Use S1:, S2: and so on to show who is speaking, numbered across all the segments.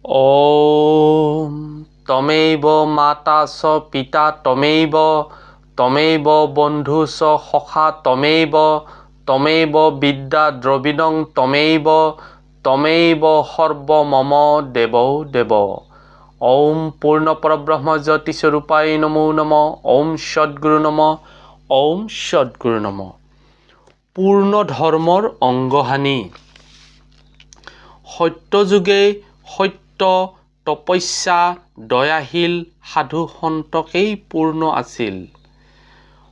S1: ॐ तमेव माता च पिता तमेव तमेव बन्धु च सखा तमेव विद्या द्रविणं तमेव सर्वमम देवो देव। ॐ पूर्ण परब्रह्म ज्योति स्वरूपाय नमो नमः। ॐ सद्गुरु नमः। ॐ सद्गुरु नमः। पूर्ण धर्মৰ অংগহানি। সত্যযুগে সত্য তপস্যা দয়াশীল সাধু সন্তকেই পূৰ্ণ আছিল।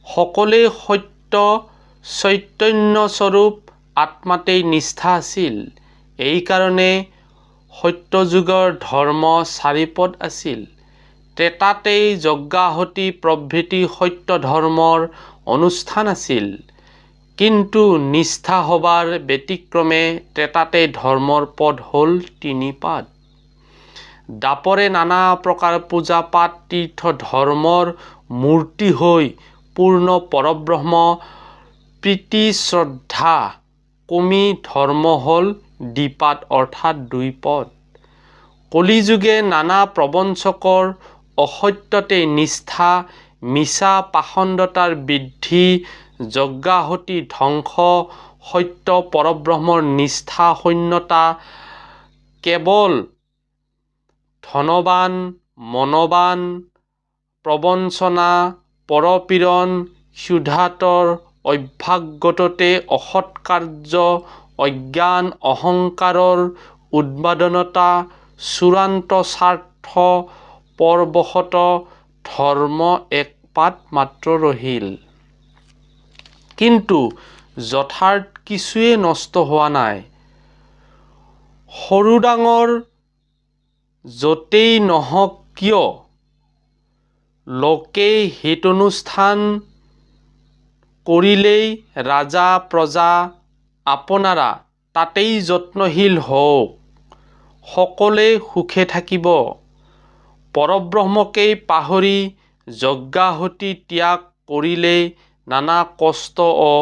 S1: সকলে সত্য চৈতন্য স্বৰূপ আত্মাতেই নিষ্ঠা আছিল। এই কাৰণে সত্যযুগৰ ধৰ্ম চাৰিপদ আছিল। ত্ৰেতাতেই যজ্ঞাহুতি প্ৰভৃতি সত্য ধৰ্মৰ অনুষ্ঠান আছিল। কিন্তু নিষ্ঠা হবাৰ ব্যতিক্ৰমে ত্ৰেতাতে ধৰ্মৰ পদ হ'ল তিনিপাদ। দাপৰে নানা প্ৰকাৰ পূজা পাঠ তীৰ্থ ধৰ্মৰ মূৰ্তি হৈ পূৰ্ণ পৰব্ৰহ্ম প্ৰীতি শ্ৰদ্ধা কমি ধৰ্ম হ'ল দ্বিপাদ অৰ্থাৎ দুই পদ। কলিযুগে নানা প্ৰবঞ্চকৰ অসত্যতে নিষ্ঠা মিছা পাষণ্ডতাৰ বৃদ্ধি যজ্ঞাহুতি ধ্বংস সত্য পৰব্ৰহ্মৰ নিষ্ঠা শূন্যতা কেৱল ধনবান মনবান প্ৰবঞ্চনা পৰপীড়ন ক্ষুধাতৰ অভ্যাসগততে অসৎকাৰ্য অজ্ঞান অহংকাৰৰ উন্মাদনতা চূড়ান্ত স্বাৰ্থ পৰবশত ধৰ্ম এক পাদ মাত্ৰ ৰহিল। কিন্তু যথাৰ্থ কিছুৱে নষ্ট হোৱা নাই। সৰু ডাঙৰ য'তেই নহওক কিয় লোকেই হিতানুষ্ঠান কৰিলেই ৰাজা প্ৰজা আপোনাৰা তাতেই যত্নশীল হওক। সকলোৱে সুখে থাকিব। পৰব্ৰহ্মকেই পাহৰি যজ্ঞাহুতি ত্যাগ কৰিলেই নানা কষ্ট ও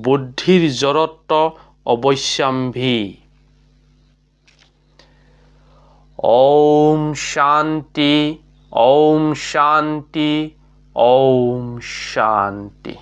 S1: বুদ্ধিৰ জড়ত অৱশ্যাম্ভী। ॐ शान्ति ॐ शान्ति ॐ शान्ति।